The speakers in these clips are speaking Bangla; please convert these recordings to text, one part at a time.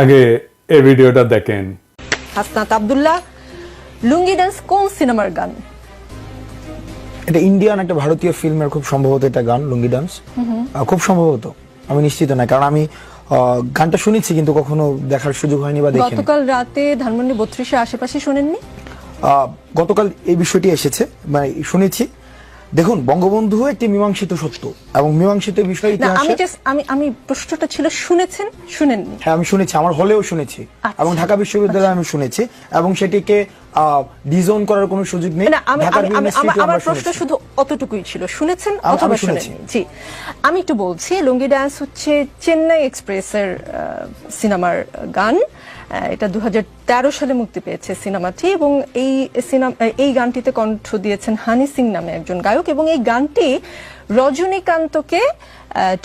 আগে এই ভিডিওটা দেখেন। হাসনাত আব্দুল্লাহ, লুঙ্গি ডান্স কোন সিনেমার গান? এটা ইন্ডিয়ান একটা ভারতীয় ফিল্মের খুব সম্ভবত এটা গান, লুঙ্গি ডান্স। খুব সম্ভবত, আমি নিশ্চিত না, কারণ আমি গানটা শুনেছি কিন্তু কখনো দেখার সুযোগ হয়নি বা দেখিনি। গতকাল রাতে ধানমন্ডি 32-এর আশেপাশে শুনেননি? গতকাল এই বিষয়টি এসেছে, মানে শুনেছি। দেখুন, বঙ্গবন্ধু একটি মীমাংসিত সত্য এবং মীমাংসিত বিষয় ইতিহাসে। আমি প্রশ্নটা ছিল শুনেছেন, শুনেননি? হ্যাঁ, আমি শুনেছি, আমার হলেও শুনেছি এবং ঢাকা বিশ্ববিদ্যালয়ে আমি শুনেছি এবং সেটিকে ডিজোন করার কোনো সুযোগ নেই। আমার প্রশ্ন শুধু অতটুকুই ছিল, শুনেছেন অথবা শুনেননি। জি, আমি একটু বলছি, লুঙ্গি ডান্স হচ্ছে চেন্নাই এক্সপ্রেসের সিনেমার গান। এটা 2013 সালে মুক্তি পেয়েছে সিনেমাটি, এবং এই গানটিতে কণ্ঠ দিয়েছেন হানি সিং নামে একজন গায়ক, এবং এই গানটি রজনীকান্তকে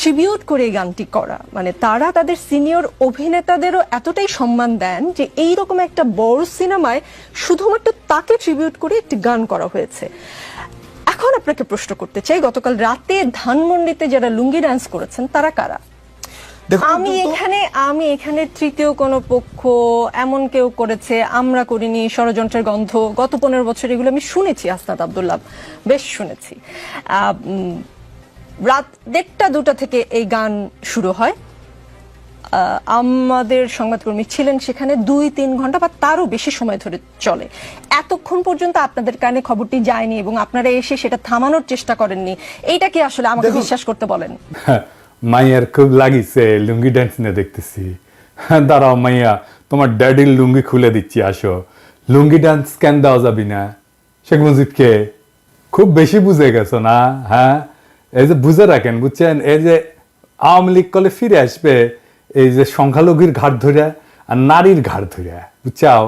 ট্রিবিউট করে এই গানটি করা। মানে তারা তাদের সিনিয়র অভিনেতাদেরও এতটাই সম্মান দেন যে এইরকম একটা বড় সিনেমায় শুধুমাত্র তাকে ট্রিবিউট করে একটি গান করা হয়েছে। এখন আপনাকে প্রশ্ন করতে চাই, গতকাল রাতে ধানমন্ডিতে যারা লুঙ্গি ডান্স করেছেন তারা কারা? আমি এখানে তৃতীয় কোন পক্ষ এমন কেউ করেছে আমরা করিনি, ষড়যন্ত্রের গন্ধ, গত 15 বছর এগুলো আমি শুনেছি। হাসনাত আব্দুল্লাহ, বেশ শুনেছি। রাত 1টা-2টা থেকে এই গান শুরু হয়। আমাদের সংবাদকর্মী ছিলেন সেখানে 2-3 ঘন্টা বা তারও বেশি সময় ধরে চলে। এতক্ষণ পর্যন্ত আপনাদের কানে খবরটি যায়নি এবং আপনারা এসে সেটা থামানোর চেষ্টা করেননি। এইটা কি আসলে আমাকে বিশ্বাস করতে বলেন? মাইয়ার খুব লাগিছে লুঙ্গি ডান্স নিয়ে দেখতেছি। দাঁড়াও মাইয়া, তোমার ড্যাডির লুঙ্গি খুলে দিচ্ছি, আসো। লুঙ্গি ডান্স কেন দেওয়া যাবি না? শেখ মুজিবকে খুব বেশি বুঝে গেছো না? হ্যাঁ, এই যে বুঝে রাখেন, বুঝছেন, এই যে আওয়ামী লীগ কলে ফিরে আসবে এই যে সংখ্যালঘুর ঘাট ধরে আর নারীর ঘাট ধরে, বুঝছাও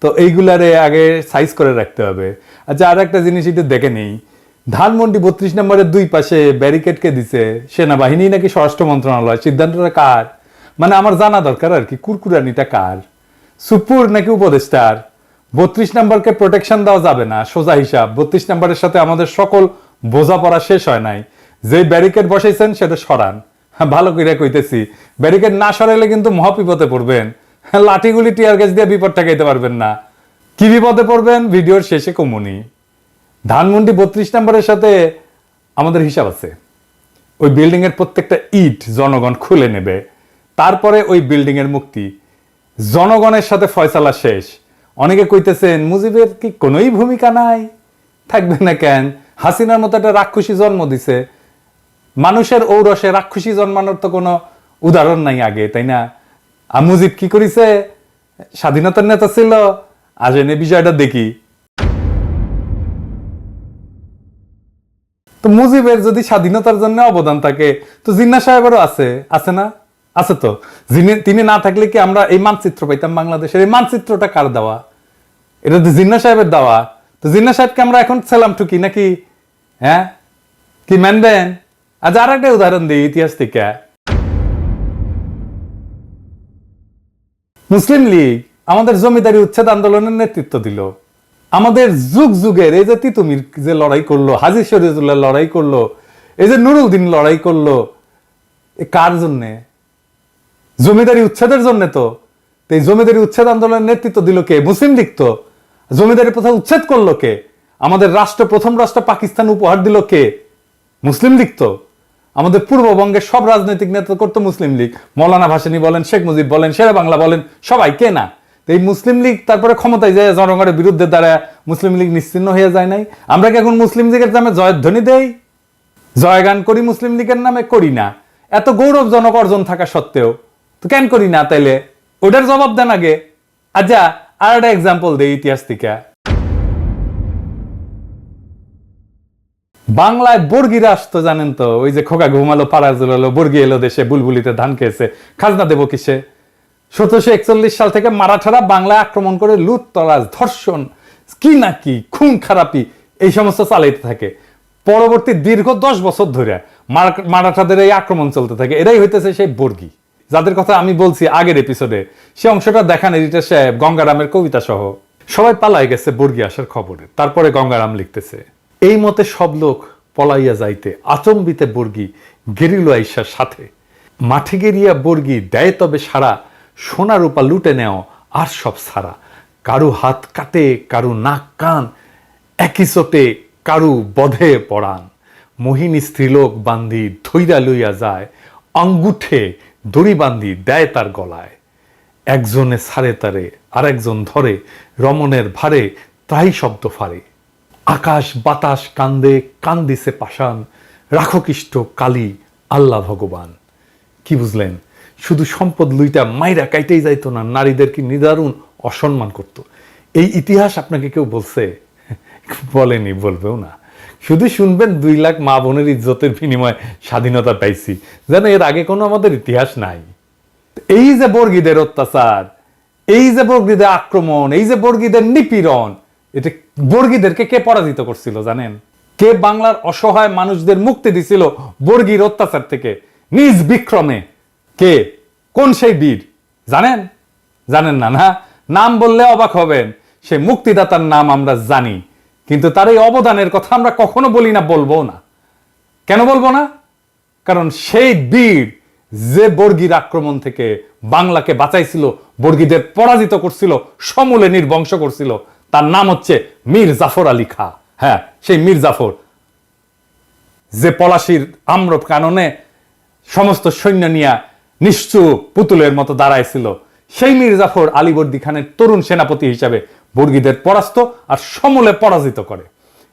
তো? এইগুলারে আগে সাইজ করে রাখতে হবে। আচ্ছা, আর একটা জিনিস একটু দেখে নেই, ধানমন্ডি 32 নম্বরের 2 পাশে ব্যারিকেডকে দিছে সেনাবাহিনী নাকি স্বরাষ্ট্র মন্ত্রণালয়? সিদ্ধান্তটা কার? মানে আমার জানা দরকার আর কি, কুরকুরানিটা কার? সুপুর নাকি উপদেষ্টার? 32 নম্বরকে প্রোটেকশন দেওয়া যাবে না, সোজা হিসাব। 32 নম্বরের সাথে আমাদের সকল বোঝাপড়া শেষ হয় নাই। যে ব্যারিকেড বসাইছেন সেটা সরান। ভালো করে কইতেছি, ব্যারিকেড না সরাইলে কিন্তু মহাবিপদে পড়বেন। লাঠিগুলি টিয়ার গ্যাস দিয়ে বিপদ ঠেকাইতে পারবেন না। কি বিপদে পড়বেন ভিডিওর শেষে কমুনি। ধানমন্ডি 32 নম্বরের সাথে আমাদের হিসাব আছে। ওই বিল্ডিং এর প্রত্যেকটা ইট জনগণ খুলে নেবে, তারপরে ওই বিল্ডিং এর মুক্তি। জনগণের সাথে ফয়সালা শেষ। অনেকে কইতেছেন মুজিবের কি কোনোই ভূমিকা নাই? থাকবে না কেন? হাসিনার মতো একটা রাক্ষসী জন্ম দিছে। মানুষের ঔরসে রাক্ষসী জন্মানোর তো কোনো উদাহরণ নাই আগে, তাই না? আর মুজিব কি করেছে? স্বাধীনতার নেতা ছিল। আজ এনে বিষয়টা দেখি। তো মুজিবের যদি স্বাধীনতার জন্য অবদান থাকে, তো জিন্নাহ সাহেবেরও আছে না? আছে তো। তিনি না থাকলে কি আমরা এই মানচিত্র পাইতাম বাংলাদেশের? এই মানচিত্রটা কার দেওয়া? এটা তো জিন্নাহ সাহেবের দেওয়া। তো জিন্নাহ সাহেবকে আমরা এখন সালাম ঠুকি নাকি? হ্যাঁ, কি মানবেন? আজ আর একটা উদাহরণ দিই ইতিহাস থেকে। মুসলিম লীগ আমাদের জমিদারি উচ্ছেদ আন্দোলনের নেতৃত্ব দিল। আমাদের যুগ যুগের এই যে তিতুমির যে লড়াই করলো, হাজী শরীয়তুল্লাহ লড়াই করলো, এই যে নুরুদ্দিন লড়াই করলো, কার জন্যে? জমিদারি উচ্ছেদের জন্য। তো এই জমিদারি উচ্ছেদ আন্দোলনের নেতৃত্ব দিল কে? মুসলিম লীগ। তো জমিদারি প্রথা উচ্ছেদ করলো কে? আমাদের প্রথম রাষ্ট্র পাকিস্তান উপহার দিল কে? মুসলিম লীগ। তো আমাদের পূর্ববঙ্গের সব রাজনৈতিক নেতৃত্ব করতো মুসলিম লীগ। মৌলানা ভাসানী বলেন, শেখ মুজিব বলেন, শেরে বাংলা বলেন, সবাই কে না? এই মুসলিম লীগ তারপরে ক্ষমতায় যায় জনগণের বিরুদ্ধে দাঁড়ায় মুসলিম লীগ নিশ্চিহ্ন হয়ে যায় নাই? আমরা কি এখন মুসলিম লীগের নামে জয়ধ্বনি দেই, জয়গান করি? মুসলিম লীগের নামে করি না। এত গৌরবজনক অর্জন থাকা সত্ত্বেও তো কেন করি না? তাইলে ওটার জবাব দেন আগে। আচ্ছা, আর একটা এক্সাম্পল দেই ইতিহাস থেকে। বাংলায় বর্গিরা আসতো, জানেন তো? ওই যে খোকা ঘুমালো পাড়া জুলালো, বর্গি এলো দেশে, বুলবুলিতে ধান খেয়েছে, খাজনা দেবো কিসে? 1741 সাল থেকে মারাঠারা বাংলায় আক্রমণ করে লুটতরাজ, ধর্ষণ, কি না কি, খুন খারাপি, এই সমস্ত চালাইতে থাকে। পরবর্তী দীর্ঘ 10 বছর ধরে মারাঠাদের এই আক্রমণ চলতে থাকে। এরাই হইতেছে সেই বর্গি যাদের কথা আমি বলছি আগের এপিসোডে। সে অংশটা দেখান এডিটর সাহেব, গঙ্গারামের কবিতা সহ। সবাই পালাই গেছে বর্গি আসার খবরে। তারপরে গঙ্গারাম লিখতেছে, এই মতে সব লোক পলাইয়া যাইতে আচম্বিতে বর্গি গেরিল আইসার সাথে। মাঠে গেরিয়া বর্গি দেয় তবে সারা, সোনা রূপা লুটে নেও আর সব সারা, কারু হাত কাটে কারু নাক কান, একই চোটে কারু বধে পড়ান, মোহিনী স্ত্রীলোক বান্ধি ধৈরা লইয়া যায়, আঙ্গুঠে দড়ি বান্ধি দেয় তার গলায়, একজনে ছাড়ে তারে আর একজন ধরে, রমণের ভারে তাই শব্দ ফারে, আকাশ বাতাস কান্দে কান্দিছে পাষাণ, রাখো কৃষ্ট কালী আল্লাহ ভগবান। কি বুঝলেন? শুধু সম্পদ লুইটা মাইরা কাইতেই যাইতো না, নারীদেরকে নিদারুণ অসম্মান করত। এই ইতিহাস আপনাকে কেউ বলছে? বলেনি, বলবেও না। শুধু শুনবেন 2 লাখ মা বোনের ইজ্জতের বিনিময়ে স্বাধীনতা পাইছি, যেন এর আগে কোনো আমাদের ইতিহাস নাই। এই যে বর্গীদের অত্যাচার, এই যে বর্গীদের আক্রমণ, এই যে বর্গীদের নিপীড়ন, এটা বর্গীদেরকে কে পরাজিত করছিল জানেন? কে বাংলার অসহায় মানুষদের মুক্তি দিছিল বর্গীর অত্যাচার থেকে নিজ বিক্রমে? কে? কোন সেই বীর জানেন? জানেন না? না, নাম বললে অবাক হবেন। সে মুক্তিদাতার নাম আমরা জানি, কিন্তু তার এই অবদানের কথা আমরা কখনো বলি না, বলবো না। কেন বলবো না? কারণ সেই বীর যে বর্গীর আক্রমণ থেকে বাংলাকে বাঁচাইছিল, বর্গীদের পরাজিত করছিল, সমূলে নির্বংশ করছিল, তার নাম হচ্ছে মীর জাফর আলী খাঁ। হ্যাঁ, সেই মীর জাফর, যে পলাশির আম্র কাননে সমস্ত সৈন্য নিয়ে নিশ্চুপ পুতুলের মতো দাঁড়াইছিল, সেই মীর জাফর আলীবর্দী খানের তরুণ সেনাপতি হিসাবে বর্গীদের পরাস্ত আর সমূলে পরাজিত করে।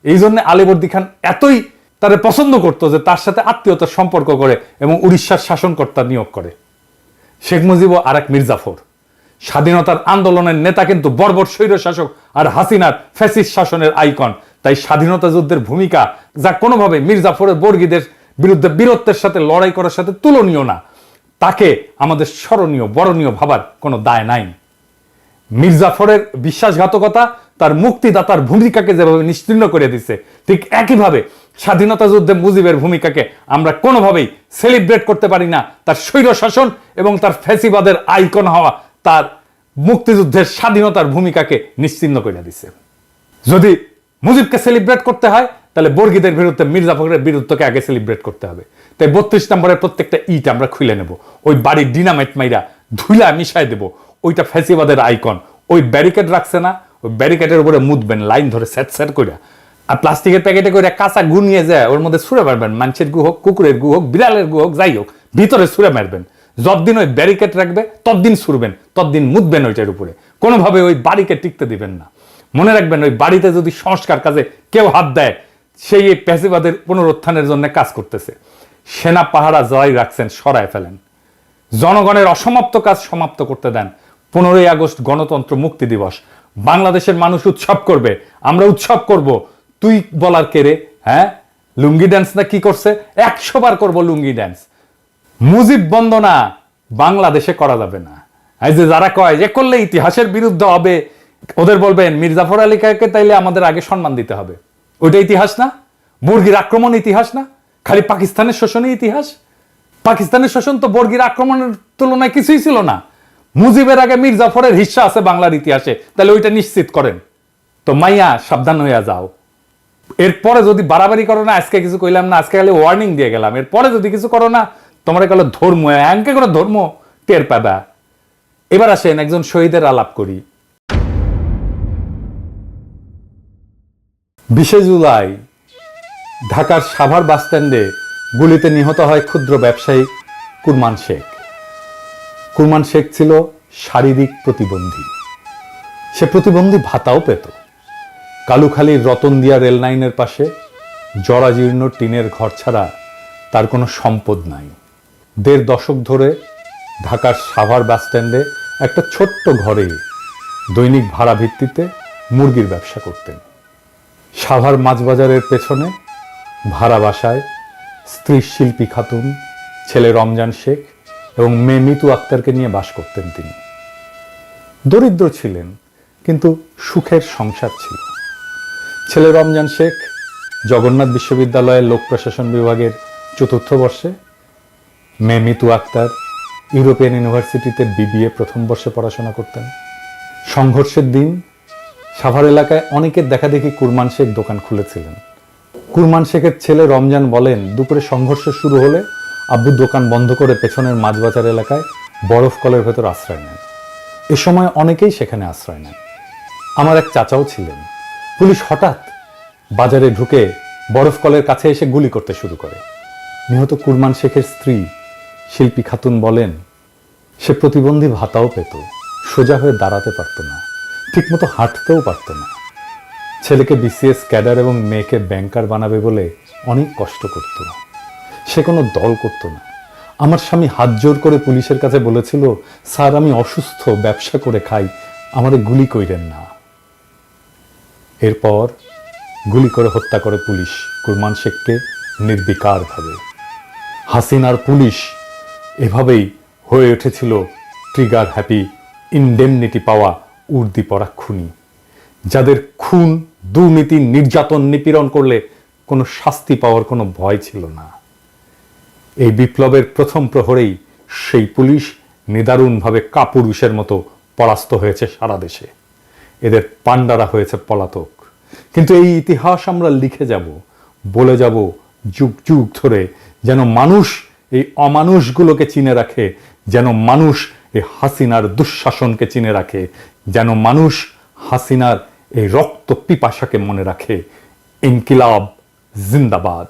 এই জন্য আলীবর্দী খান এতই তারে পছন্দ করত যে তার সাথে আত্মীয়তার সম্পর্ক করে এবং উড়িষ্যার শাসনকর্তা নিয়োগ করে। শেখ মুজিবও আর এক মীর জাফর। স্বাধীনতার আন্দোলনের নেতা কিন্তু বর্বর স্বৈর শাসক আর হাসিনার ফ্যাসিস্ট শাসনের আইকন। তাই স্বাধীনতা যুদ্ধের ভূমিকা যা কোনোভাবে মীর জাফরের বর্গীদের বিরুদ্ধে বীরত্বের সাথে লড়াই করার সাথে তুলনীয় না, তাকে আমাদের স্মরণীয় বরণীয় ভাবার কোনো দায় নাই। মীর জাফরের বিশ্বাসঘাতকতা তার মুক্তিদাতার ভূমিকাকে যেভাবে নিশ্চিহ্ন করে দিচ্ছে, ঠিক একইভাবে স্বাধীনতা যুদ্ধে মুজিবের ভূমিকাকে আমরা কোনোভাবেই সেলিব্রেট করতে পারি না। তার স্বৈর শাসন এবং তার ফ্যাসিবাদের আইকন হওয়া তার মুক্তিযুদ্ধের স্বাধীনতার ভূমিকাকে নিশ্চিহ্ন করে দিচ্ছে। যদি মুজিবকে সেলিব্রেট করতে হয়, তাহলে বর্গীদের বিরুদ্ধে মীর জাফরের বিরুদ্ধকে আগে সেলিব্রেট করতে হবে। তাই 32 নম্বরের প্রত্যেকটা ইট আমরা খুলে নেব, ওই বাড়ির ডিনামাইট মাইরা ধুলা মিশাই দেব। ওইটা ফ্যাসিবাদের আইকন। ওই ব্যারিকেড রাখছে না, ওই ব্যারিকেডের উপরে মুদবেন লাইন ধরে স্যাট স্যাট করে, আর প্লাস্টিকের প্যাকেটে করে কাঁচা গু নিয়ে যায় ওর মধ্যে ছুঁড়ে মারবেন। মানুষের গু হোক, কুকুরের গু হোক, বিড়ালের গু হোক, যাই হোক, ভিতরে ছুঁড়ে মারবেন। যতদিন ওই ব্যারিকেড রাখবে ততদিন ছুড়বেন, ততদিন মুদবেন ওইটার উপরে। কোনোভাবে ওই বাড়িকে টিকতে দিবেন না। মনে রাখবেন, ওই বাড়িতে যদি সংস্কার কাজে কেউ হাত দেয়, সেই এই প্যাসিবাদের পুনরুত্থানের জন্য কাজ করতেছে। সেনা পাহারা জয় রাখছেন, সরায় ফেলেন। জনগণের অসমাপ্ত কাজ সমাপ্ত করতে দেন। 15ই আগস্ট গণতন্ত্র মুক্তি দিবস, বাংলাদেশের মানুষ উৎসব করবে, আমরা উৎসব করব। তুই বলার কে রে? হ্যাঁ, লুঙ্গি ড্যান্স না কি করছে? 100 বার করবো লুঙ্গি ড্যান্স। মুজিব বন্দনা বাংলাদেশে করা যাবে না। এই যে যারা কয় যে করলে ইতিহাসের বিরুদ্ধে হবে, ওদের বলবেন মীর জাফর আলী খাঁকে তাইলে আমাদের আগে সম্মান দিতে হবে। ওইটা ইতিহাস না? বর্গীর আক্রমণ ইতিহাস না? খালি পাকিস্তানের শোষণই ইতিহাস? পাকিস্তানের শোষণ তো বর্গীর আক্রমণের তুলনায় কিছুই ছিল না। মুজিবের আগে মীর জাফরের হিস্সা আছে বাংলার ইতিহাসে, তাহলে ওইটা নিশ্চিত করেন। তো মাইয়া সাবধান হইয়া যাও। এরপরে যদি বাড়াবাড়ি করো না, আজকে কিছু কইলাম না, আজকে খালি ওয়ার্নিং দিয়ে গেলাম, এরপরে যদি কিছু করো না, তোমরা গেলো ধর্ম এমকে করে ধর্ম টের পাবা। এবার আসেন একজন শহীদের আলাপ করি। 20 জুলাই ঢাকার সাভার বাসস্ট্যান্ডে গুলিতে নিহত হয় ক্ষুদ্র ব্যবসায়ী কুরমান শেখ। কুরমান শেখ ছিল শারীরিক প্রতিবন্ধী। সে প্রতিবন্ধী ভাতাও পেত। কালুখালীর রতনদিয়া রেল লাইনের পাশে জরাজীর্ণ টিনের ঘর ছাড়া তার কোনো সম্পদ নাই। 1.5 দশক ধরে ঢাকার সাভার বাসস্ট্যান্ডে একটা ছোট্ট ঘরে দৈনিক ভাড়া ভিত্তিতে মুরগির ব্যবসা করতেন। সাভার মাছবাজারের পেছনে ভাড়া বাসায় স্ত্রী শিল্পী খাতুন, ছেলে রমজান শেখ এবং মেয়ে মিতু আক্তারকে নিয়ে বাস করতেন তিনি। দরিদ্র ছিলেন, কিন্তু সুখের সংসার ছিল। ছেলে রমজান শেখ জগন্নাথ বিশ্ববিদ্যালয়ের লোক প্রশাসন বিভাগের 4র্থ বর্ষে, মেয়ে মিতু আক্তার ইউরোপিয়ান ইউনিভার্সিটিতে BBA 1ম বর্ষে পড়াশোনা করতেন। সংঘর্ষের দিন সাভার এলাকায় অনেকের দেখাদেখি কুরমান শেখ দোকান খুলেছিলেন। কুরমান শেখের ছেলে রমজান বলেন, দুপুরে সংঘর্ষ শুরু হলে আব্বু দোকান বন্ধ করে পেছনের মাছবাজার এলাকায় বরফ কলের ভেতর আশ্রয় নেন। এ সময় অনেকেই সেখানে আশ্রয় নেন। আমার এক চাচাও ছিলেন। পুলিশ হঠাৎ বাজারে ঢুকে বরফ কলের কাছে এসে গুলি করতে শুরু করে। নিহত কুরমান শেখের স্ত্রী শিল্পী খাতুন বলেন, সে প্রতিবন্ধী ভাতাও পেত, সোজা হয়ে দাঁড়াতে পারত না, ঠিকমতো হাঁটতেও পারত না। ছেলেকে বিসিএস ক্যাডার এবং মেয়েকে ব্যাংকার বানাবে বলে অনেক কষ্ট করত। সে কোনো দল করত না। আমার স্বামী হাত জোর করে পুলিশের কাছে বলেছিল, স্যার আমি অসুস্থ, ব্যবসা করে খাই, আমারে গুলি কইরেন না। এরপর গুলি করে হত্যা করে পুলিশ কুরমান শেখকে নির্বিকারভাবে। হাসিনার পুলিশ এভাবেই হয়ে উঠেছিল ট্রিগার হ্যাপি, ইনডেমনিটি পাওয়া উর্দি পরা খুনি, যাদের খুন, দুর্নীতি, নির্যাতন, নিপীড়ন করলে কোনো শাস্তি পাওয়ার কোনো ভয় ছিল না। এই বিপ্লবের প্রথম প্রহরেই সেই পুলিশ নিদারুণভাবে কাপুরুষের মতো পরাস্ত হয়েছে সারা দেশে। এদের পান্ডারা হয়েছে পলাতক। কিন্তু এই ইতিহাস আমরা লিখে যাব, বলে যাব যুগ যুগ ধরে, যেন মানুষ এই অমানুষগুলোকে চিনে রাখে, যেন মানুষ এই হাসিনার দুঃশাসনকে চিনে রাখে, যেন মানুষ হাসিনার এই রক্ত পিপাসাকে মনে রাখে। ইনকিলাব জিন্দাবাদ।